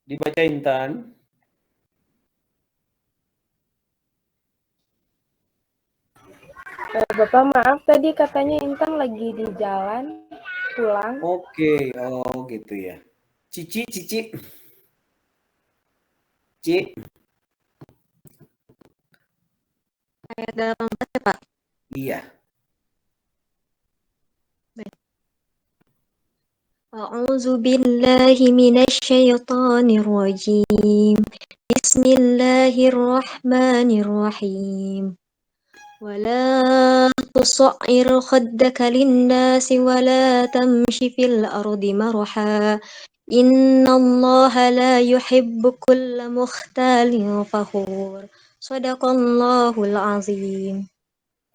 Dibaca Intan. Bapak maaf tadi katanya Intan lagi di jalan pulang. Oke, oh gitu ya. Cici, Cici. Ci. Ayat 18 ya, Pak? Iya. A'udzu billahi minasyaitonir rajim. Bismillahirrahmanirrahim. ولا تصعر خدك للناس ولا تمش في الأرض مرحا إن الله لا يحب كل مختال فخور صدق الله العظيم.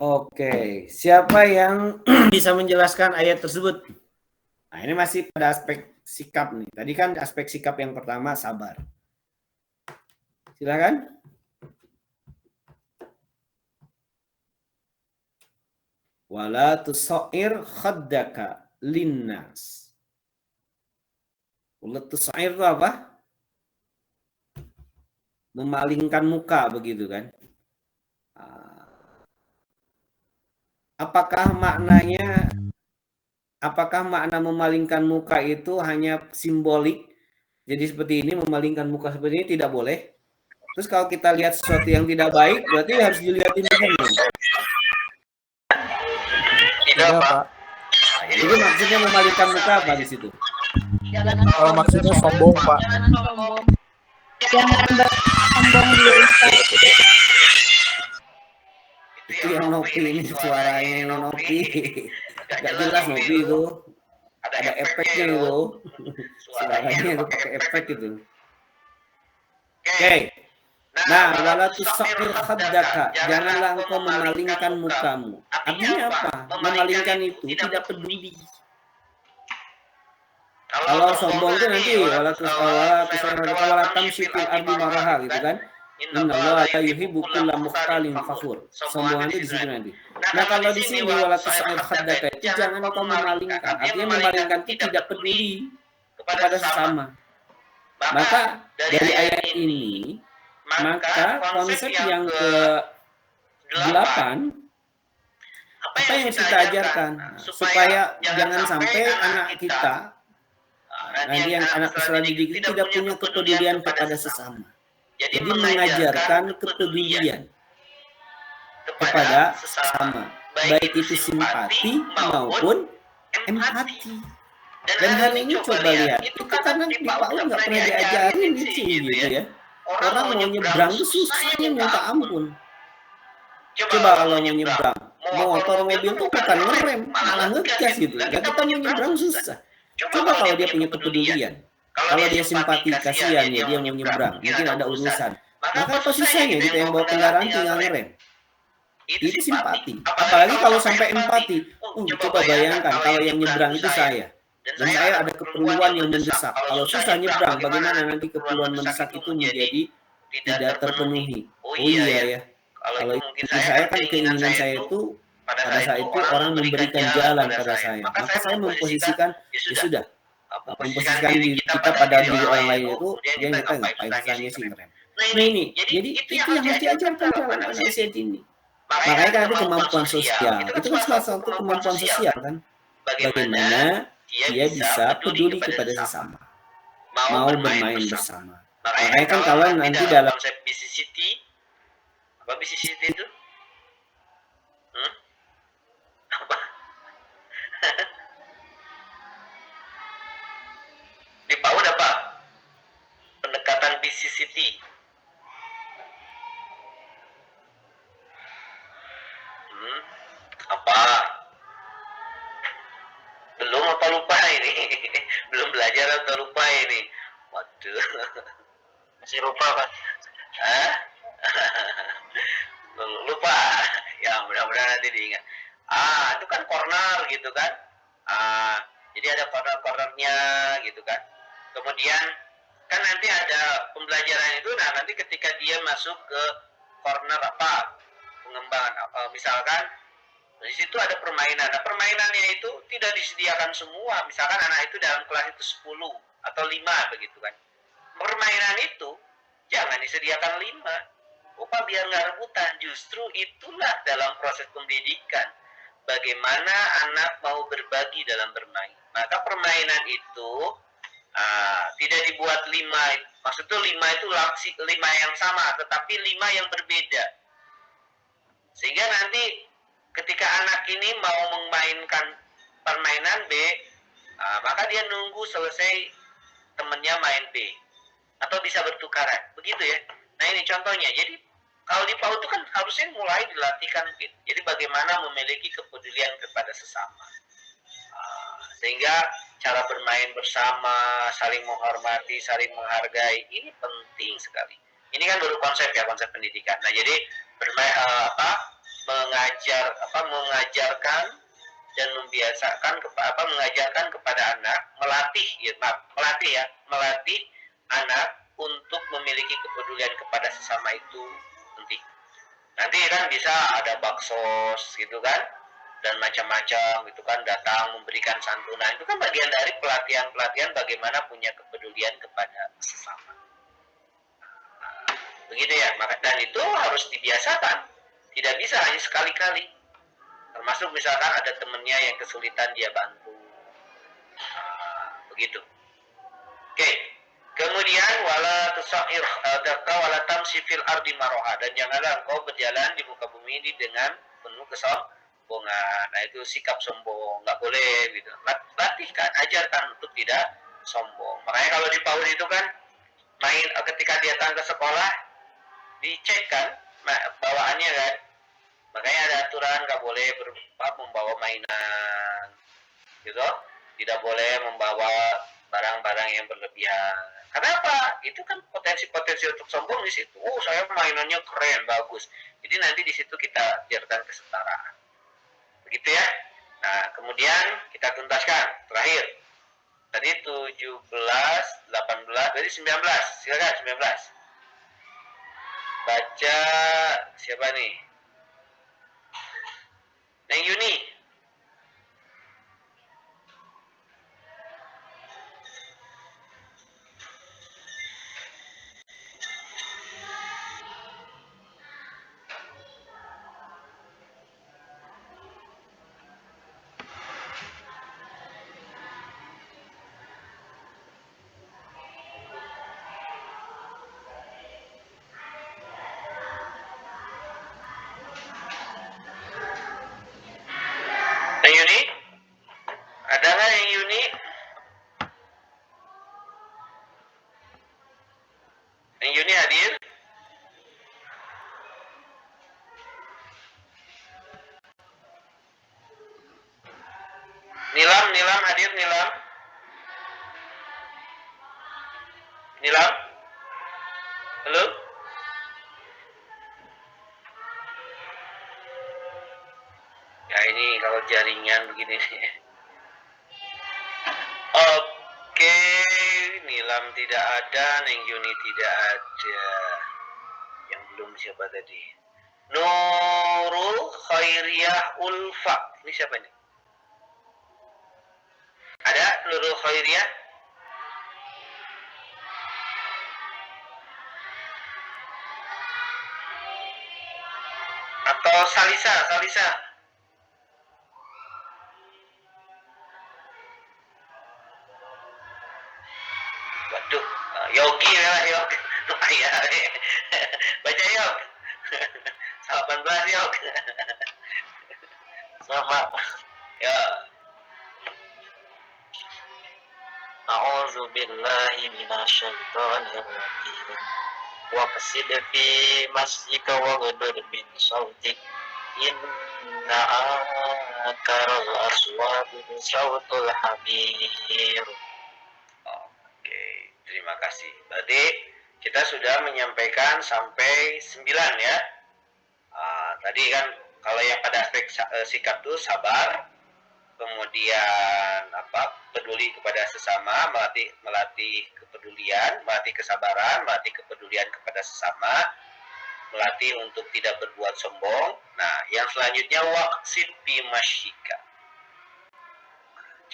Oke, siapa yang bisa menjelaskan ayat tersebut? Nah, ini masih pada aspek sikap nih. Tadi kan aspek sikap yang pertama sabar. Silakan. Wala tusair khaddaka linnas. Wala tusair itu apa? Memalingkan muka begitu kan? Apakah makna memalingkan muka itu hanya simbolik? Jadi seperti ini, memalingkan muka seperti ini tidak boleh. Terus kalau kita lihat sesuatu yang tidak baik, berarti harus dilihatin begini. Tidak, Pak. Jadi maksudnya memalingkan muka apa di situ? Maksudnya sombong, Pak. Jangan sombong diri. Itu yang Nopi ini suaranya yang Nopi. Gak jelas Nopi itu. Ada efeknya itu. Suaranya itu pakai efek itu. Oke. Nah, wala tusair khaddaka, janganlah engkau memalingkan mukamu. Artinya apa? Memalingkan itu tidak peduli. Kalau sombong itu nanti wala tamshi fil ardi maraha gitu kan. Innallaha la yuhibbu kulla mukhtalin fakhur. Sombong itu di situ nanti. Nah, kalau di sini wala tusair khaddaka itu jangan engkau memalingkan. Artinya memalingkan itu tidak peduli kepada sesama. Maka dari ayat ini, maka konsep yang ke-8 apa yang kita ajarkan supaya jangan sampai anak kita nanti yang anak peserta didik itu tidak punya kepedulian kepada sesama. Jadi mengajarkan kepedulian kepada sesama, baik itu simpati maupun empati. Dan hari ini coba lihat, itu karena di PAUD nggak pernah diajarin sih gitu ya. Orang mau nyebrang tuh susahnya minta ampun. Coba kalau mau nyebrang, motor mobil tuh bukan ngerem, malah ngegas gitu. Ya kita mau nyebrang susah. Coba kalau dia punya kepedulian, kalau dia simpati, kasihan ya dia mau nyebrang, mungkin ada urusan. Maka apa susahnya kita yang bawa kendaraan tinggal ngerem? Itu simpati. Apalagi kalau sampai empati. Coba bayangkan kalau yang nyebrang itu saya. Dan saya ada keperluan yang mendesak. Kalau susah nyebrang, bagaimana nanti keperluan mendesak itu menjadi tidak terpenuhi? Oh iya ya. Kalau itu saya kan keinginan saya itu pada saat itu orang memberikan jalan pada saya. Maka saya memposisikan ya sudah. Memposisikan diri kita pada diri orang lain itu dia nyata ngapain susahnya sih ngerem. Nah ini, jadi itu yang harus diajarkan dalam anak usia dini. Makanya kan itu kemampuan sosial. Itu kan salah satu kemampuan sosial kan. Bagaimana dia bisa peduli kepada sesama, mau bermain bersama. Makanya kan kalau nanti dalam konsep BCCT, apa BCCT itu? Apa? Di PAUD apa? Pendekatan BCCT. Apa? Belum apa lupa ini? Belum belajar atau lupa ini? Waduh. Masih lupa kan? Hah? Lupa. Ya mudah-mudahan nanti diingat. Itu kan corner gitu kan? Jadi ada corner-cornernya gitu kan? Kemudian kan nanti ada pembelajaran itu. Nah nanti ketika dia masuk ke corner apa? Pengembangan misalkan di situ ada permainan. Nah, permainannya itu tidak disediakan semua. Misalkan anak itu dalam kelas itu 10 atau 5 begitu kan. disediakan 5. Upah biar nggak rebutan. Justru itulah dalam proses pendidikan. Bagaimana anak mau berbagi dalam bermain. Maka permainan itu tidak dibuat 5. Maksudnya 5 itu 5 yang sama, tetapi 5 yang berbeda. Sehingga nanti ketika anak ini mau memainkan permainan B, maka dia nunggu selesai temennya main B. Atau bisa bertukaran. Begitu ya. Nah ini contohnya. Jadi kalau di PAUD itu kan harusnya mulai dilatihkan. Jadi bagaimana memiliki kepedulian kepada sesama. Sehingga cara bermain bersama, saling menghormati, saling menghargai, ini penting sekali. Ini kan baru konsep ya, konsep pendidikan. Nah jadi mengajarkan dan membiasakan mengajarkan kepada anak, melatih anak untuk memiliki kepedulian kepada sesama itu penting. Nanti kan bisa ada baksos gitu kan, dan macam-macam gitu kan, datang memberikan santunan, itu kan bagian dari pelatihan bagaimana punya kepedulian kepada sesama. Begitu ya, dan itu harus dibiasakan, tidak bisa hanya sekali-kali. Termasuk misalkan ada temennya yang kesulitan, dia bantu. Begitu. Oke. Kemudian wala tusair wala tamshi fil ardi maraha, dan janganlah engkau berjalan di muka bumi ini dengan penuh kesombongan. Nah itu sikap sombong, nggak boleh gitu. Latihkan, ajarkan untuk tidak sombong. Makanya kalau di PAUD itu kan ketika dia datang ke sekolah dicek kan bawaannya kan. Makanya ada aturan nggak boleh membawa mainan, gitu. Tidak boleh membawa barang-barang yang berlebihan. Kenapa? Itu kan potensi-potensi untuk sombong di situ. Saya mainannya keren, bagus. Jadi nanti di situ kita ajarkan kesetaraan. Begitu ya. Nah, kemudian kita tuntaskan. Terakhir. Tadi 17, 18, berarti 19. Silakan 19. Baca siapa nih? Neng Yuni. Neng Yuni? Ada nggak Neng Yuni? Neng Yuni hadir? Nilam hadir, Nilam? Nilam? Halo? Ya ini kalau jaringan begini nih. Oke, Nilam tidak ada, Neng Yuni tidak ada. Yang belum siapa tadi? Nurul Khairiyah Ulfa. Ini siapa nih? Ada Nurul Khairiyah? Atau Salisa? Waduh, Yogi lah Yog. Baca Yog. 18 Yog. Sama. Ya. A'udzu billahi minasyaitonir rajim. Waqsid fi masjika waghdur min sautik. Inna akaral aswati sautul hamir. Oke, terima kasih. Berarti kita sudah menyampaikan sampai 9 ya. Tadi kan kalau yang pada aspek sikap itu sabar, kemudian peduli kepada sesama, melatih kepedulian, melatih kesabaran, melatih kepedulian kepada sesama, melatih untuk tidak berbuat sombong. Nah, yang selanjutnya waqsid fi masyika.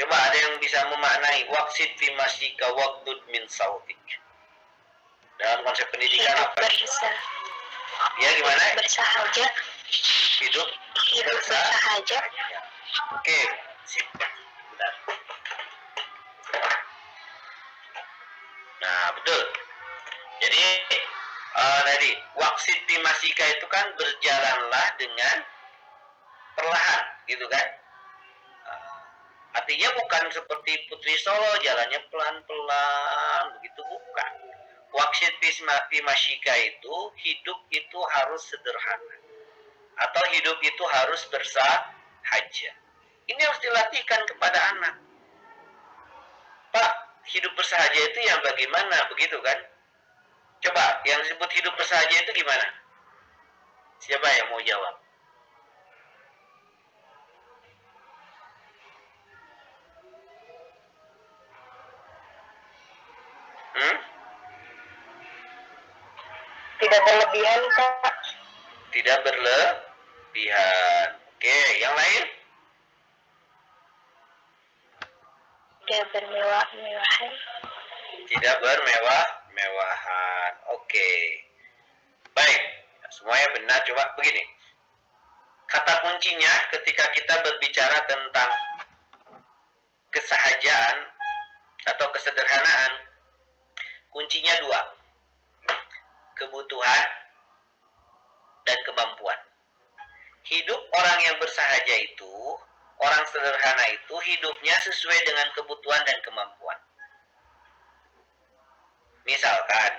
Coba ada yang bisa memaknai waqsid fi masyika waqdud min sautik. Dan dalam konsep pendidikan apa? Ya gimana? Bersahaja. Hidup Bersahaja. Oke, sip. Bentar. Nah, betul. Jadi tadi waksit pimasika itu kan berjalanlah dengan perlahan, gitu kan? Artinya bukan seperti Putri Solo jalannya pelan-pelan begitu, bukan. Waksit pimasika itu hidup itu harus sederhana atau hidup itu harus bersahaja. Ini harus dilatihkan kepada anak. Pak, hidup bersahaja itu yang bagaimana, begitu kan? Coba, yang disebut hidup bersahaja itu gimana? Siapa yang mau jawab? Tidak berlebihan, Kak. Tidak berlebihan. Oke, yang lain? Tidak bermewah-mewahan. Tidak bermewah-mewahan. Oke. Baik, semuanya benar. Coba begini. Kata kuncinya ketika kita berbicara tentang kesahajaan atau kesederhanaan, kuncinya dua. Kebutuhan dan kemampuan. Hidup orang yang bersahaja itu, orang sederhana itu hidupnya sesuai dengan kebutuhan dan kemampuan. Misalkan,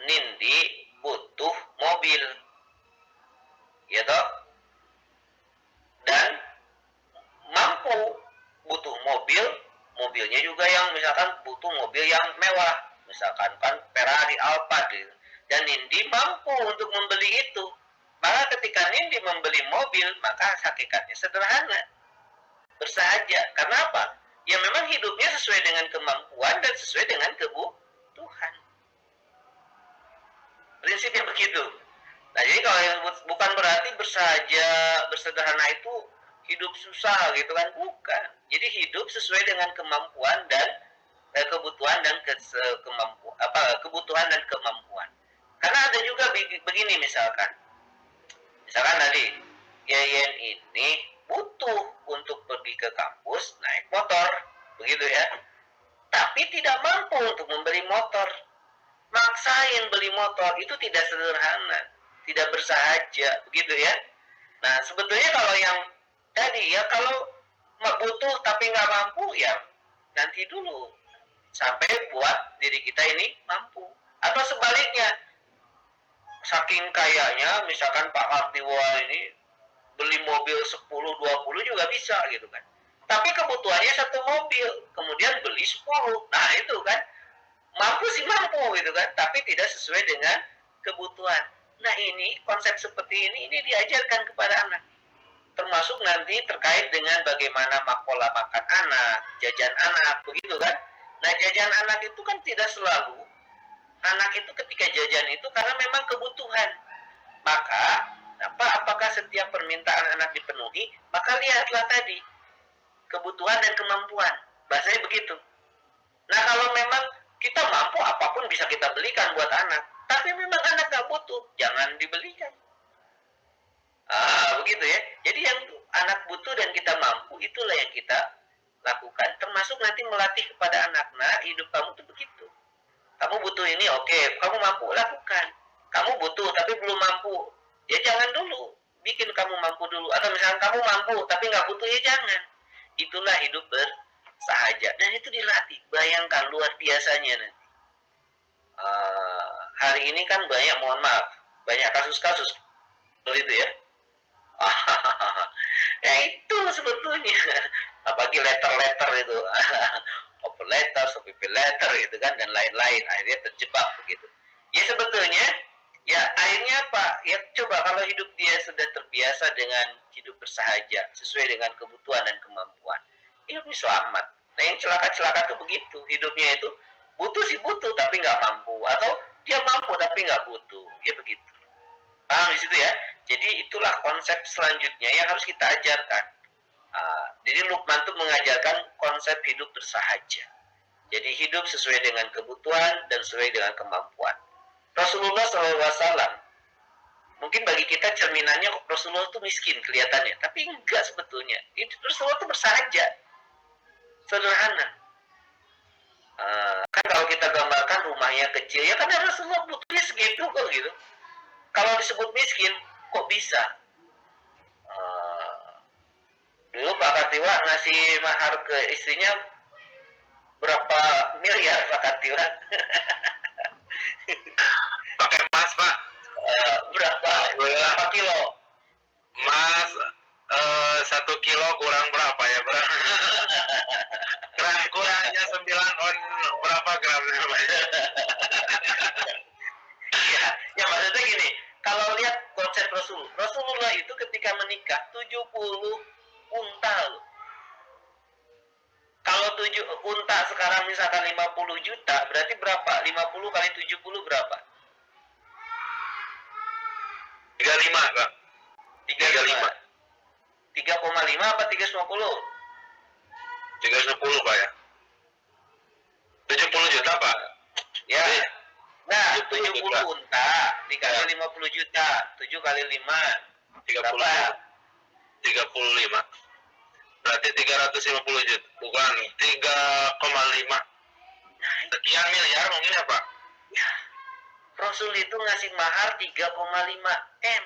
Nindi butuh mobil, ya toh? Dan mampu butuh mobil, mobilnya juga yang misalkan butuh mobil yang mewah, misalkan kan Ferrari, Alphard gitu. Dan Nindi mampu untuk membeli itu. Maka ketika Nindi membeli mobil, maka hakikatnya sederhana, bersahaja. Karena apa? Ya memang hidupnya sesuai dengan kemampuan dan sesuai dengan kebutuhan. Prinsipnya begitu. Nah, jadi kalau yang bukan berarti bersahaja, bersederhana itu hidup susah gitu kan, bukan. Jadi hidup sesuai dengan kemampuan dan kebutuhan dan kebutuhan dan kemampuan. Karena ada juga begini misalkan tadi Yayan ini butuh untuk pergi ke kampus naik motor, begitu ya. Tapi tidak mampu untuk membeli motor. Maksain beli motor itu tidak sederhana, tidak bersahaja, begitu ya. Nah, sebetulnya kalau yang tadi ya, kalau butuh tapi nggak mampu ya nanti dulu sampai buat diri kita ini mampu. Atau sebaliknya, saking kayanya misalkan Pak Kartiwa ini beli mobil 10-20 juga bisa gitu kan. Tapi kebutuhannya satu mobil, kemudian beli 10. Nah, itu kan mampu sih mampu gitu kan, tapi tidak sesuai dengan kebutuhan. Nah, ini konsep seperti ini diajarkan kepada anak. Termasuk nanti terkait dengan bagaimana pola makan anak, jajan anak, begitu kan. Nah, jajan anak itu kan tidak selalu anak itu ketika jajan itu karena memang kebutuhan. Maka apakah setiap permintaan anak dipenuhi? Maka lihatlah tadi kebutuhan dan kemampuan. Bahasanya begitu. Nah, kalau memang kita mampu, apapun bisa kita belikan buat anak. Tapi memang anak gak butuh, jangan dibelikan. Begitu ya. Jadi yang anak butuh dan kita mampu, itulah yang kita lakukan. Termasuk nanti melatih kepada anak. Nah, hidup kamu tuh begitu. Kamu butuh ini, oke. Kamu mampu, lakukan. Kamu butuh, tapi belum mampu. Ya jangan dulu. Bikin kamu mampu dulu. Atau misalnya kamu mampu, tapi gak butuh, ya jangan. Itulah hidup bersahaja. Dan itu dilatih. Bayangkan luar biasanya nanti. Hari ini kan banyak, mohon maaf, banyak kasus-kasus seperti itu ya. Ya itu sebetulnya. Apalagi letter-letter itu. Open letter, OPP letter gitu kan, dan lain-lain. Akhirnya terjebak begitu. Ya sebetulnya, ya akhirnya apa? Ya coba kalau hidup dia sudah terbiasa dengan hidup bersahaja, sesuai dengan kebutuhan dan kemampuan, hidupnya selamat. Nah, yang celaka-celaka tuh begitu. Hidupnya itu butuh sih butuh, tapi nggak mampu. Atau dia mampu, tapi nggak butuh. Ya begitu. Paham di situ ya? Jadi itulah konsep selanjutnya yang harus kita ajarkan. Jadi Luqman itu mengajarkan konsep hidup bersahaja. Jadi hidup sesuai dengan kebutuhan dan sesuai dengan kemampuan. Rasulullah SAW, mungkin bagi kita cerminannya Rasulullah itu miskin kelihatannya, tapi enggak sebetulnya. Itu Rasulullah itu bersahaja, sederhana. Kan kalau kita gambarkan rumahnya kecil, ya kan Rasulullah butuhnya segitu kok gitu. Kalau disebut miskin, kok bisa? Dulu Pak Katiwa ngasih mahar ke istrinya berapa miliar Pak Katiwa? Pakai emas Pak. Berapa kilo? Emas 1 kilo kurang berapa ya Pak? Kurangnya 9 on berapa gram namanya? Ya maksudnya gini, kalau lihat konsep Rasulullah itu ketika menikah 70 unta loh. Kalau 7 unta sekarang misalkan 50 juta, berarti berapa? 50 kali 70 berapa? 35 Kak. 35. 3,5 apa 350? 310 Pak ya. 70 juta Pak. Ya. Nah, 70 70 juta. unta dikali 50 juta, 7 kali 5 berapa? 35. Berarti 350 juta. Bukan 3,5. Sekian miliar mungkin ya Pak? Ya. Rasul itu ngasih mahar 3,5 M.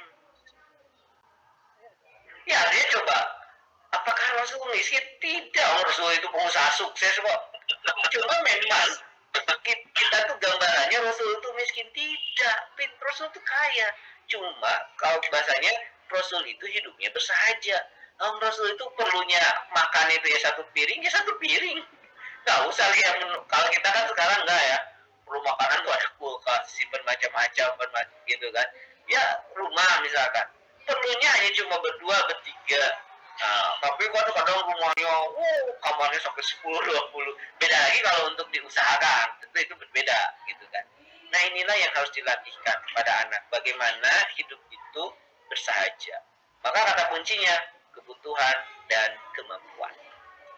Ya, dia coba. Apakah Rasul miskin? Tidak. Rasul itu pengusaha sukses kok. Cuma memang kita tuh gambarannya Rasul itu miskin. Tidak. Rasul itu kaya. Cuma kalau bahasanya Rasul itu hidupnya bersahaja. Rasul itu perlunya makan itu ya 1 piring, ya 1 piring. Nggak usah lihat menu. Kalau kita kan sekarang enggak ya. Perlu makanan tuh ada kulkas, simpan macam-macam, gitu kan. Ya, rumah misalkan. Perlunya hanya cuma berdua, bertiga. Nah, tapi kadang-kadang rumahnya, kamarnya sampai 10, 20. Beda lagi kalau untuk diusahakan. Tentu itu berbeda, gitu kan. Nah, inilah yang harus dilatihkan kepada anak. Bagaimana hidup itu bersahaja. Maka kata kuncinya, kebutuhan dan kemampuan.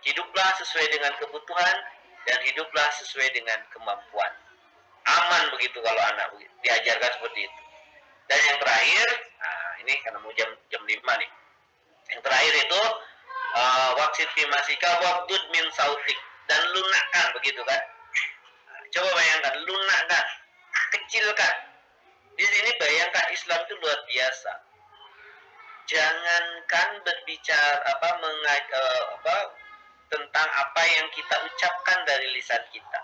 Hiduplah sesuai dengan kebutuhan dan hiduplah sesuai dengan kemampuan. Aman begitu kalau anak diajarkan seperti itu. Dan yang terakhir, nah ini karena mau jam 5 nih. Yang terakhir itu waksit fi masika waqdud min sautik, dan lunakkan begitu kan. Nah, coba bayangkan, lunakkan, kecilkan. Di sini bayangkan Islam itu luar biasa. Jangankan berbicara tentang apa yang kita ucapkan dari lisan kita.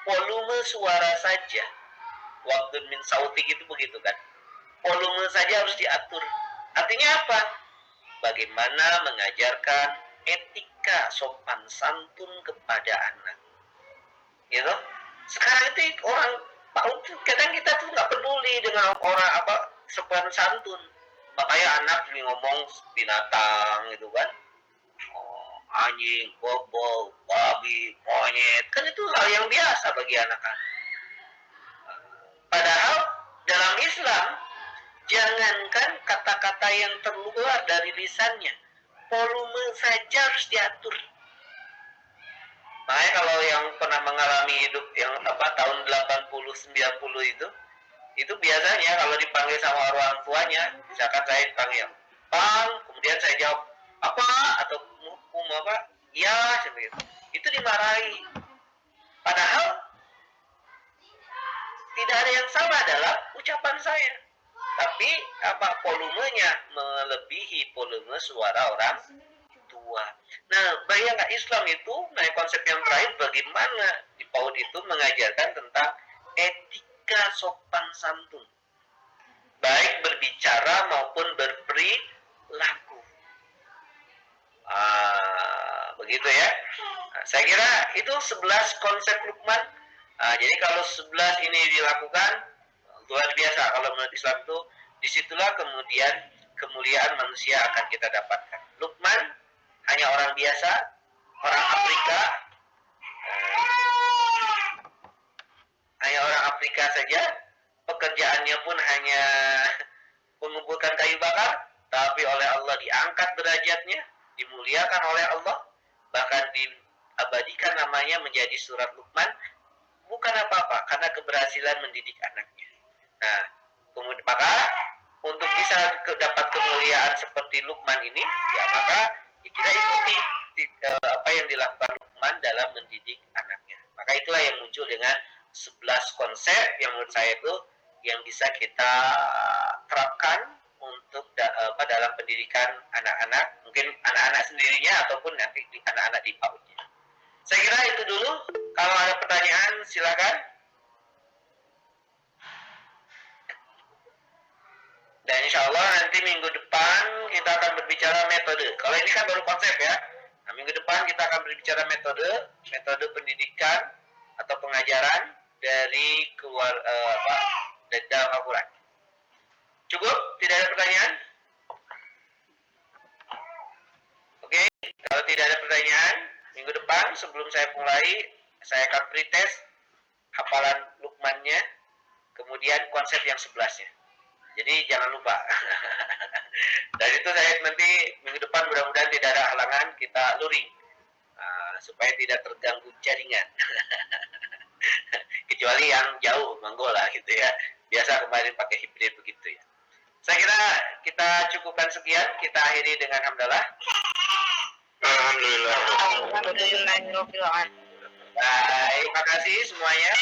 Volume suara saja. Waktu min sautik itu begitu kan. Volume saja harus diatur. Artinya apa? Bagaimana mengajarkan etika sopan santun kepada anak. Gitu. Sekarang itu orang kadang kita tuh nggak peduli dengan orang sopan santun. Makanya anak ngomong binatang gitu kan. Anjing, bobol, babi, monyet. Kan itu hal yang biasa bagi anak-anak. Padahal dalam Islam, jangankan kata-kata yang terluar dari lisannya, volume saja harus diatur. Makanya kalau yang pernah mengalami hidup yang tahun 80-90 itu biasanya kalau dipanggil sama orang tuanya, misalkan saya dipanggil, Bang, kemudian saya jawab, apa? Atau apa? Ya, seperti itu. Itu dimarahi. Padahal tidak ada yang salah dalam ucapan saya. Tapi volumenya melebihi volume suara orang tua. Nah, bayangkan Islam itu, konsep yang terakhir bagaimana di PAUD itu mengajarkan tentang etika sopan santun. Baik berbicara maupun berperilaku. Begitu ya. Nah, saya kira itu 11 konsep Luqman. Jadi kalau 11 ini dilakukan, luar biasa. Kalau menurut Islam itu, disitulah kemudian kemuliaan manusia akan kita dapatkan. Luqman hanya orang biasa, orang Afrika, hanya orang Afrika saja. Pekerjaannya pun hanya mengumpulkan kayu bakar, tapi oleh Allah diangkat derajatnya, dimuliakan oleh Allah, bahkan diabadikan namanya menjadi surat Luqman. Bukan apa-apa, karena keberhasilan mendidik anaknya. Nah, kemudian maka untuk bisa dapat kemuliaan seperti Luqman ini, ya maka kita ikuti apa yang dilakukan Luqman dalam mendidik anaknya. Maka itulah yang muncul dengan 11 konsep yang menurut saya itu yang bisa kita terapkan untuk dalam pendidikan anak-anak, mungkin anak-anak sendirinya ataupun nanti anak-anak di PAUD-nya. Saya kira itu dulu. Kalau ada pertanyaan silakan. Dan insya Allah nanti minggu depan kita akan berbicara metode. Kalau ini kan baru konsep ya. Nah, minggu depan kita akan berbicara metode pendidikan atau pengajaran dari dalam Al-Quran. Cukup? Tidak ada pertanyaan? Oke, kalau tidak ada pertanyaan, minggu depan sebelum saya mulai, saya akan pretest hafalan Luqmannya, kemudian konsep yang 11-nya. Jadi jangan lupa. Dan itu saya nanti minggu depan mudah-mudahan tidak ada halangan, kita luring. Supaya tidak terganggu jaringan. Kecuali yang jauh, Manggola gitu ya. Biasa kemarin pakai hibrid begitu ya. Saya kira kita cukupkan sekian, kita akhiri dengan hamdalah. Alhamdulillah. Baik, terima kasih semuanya.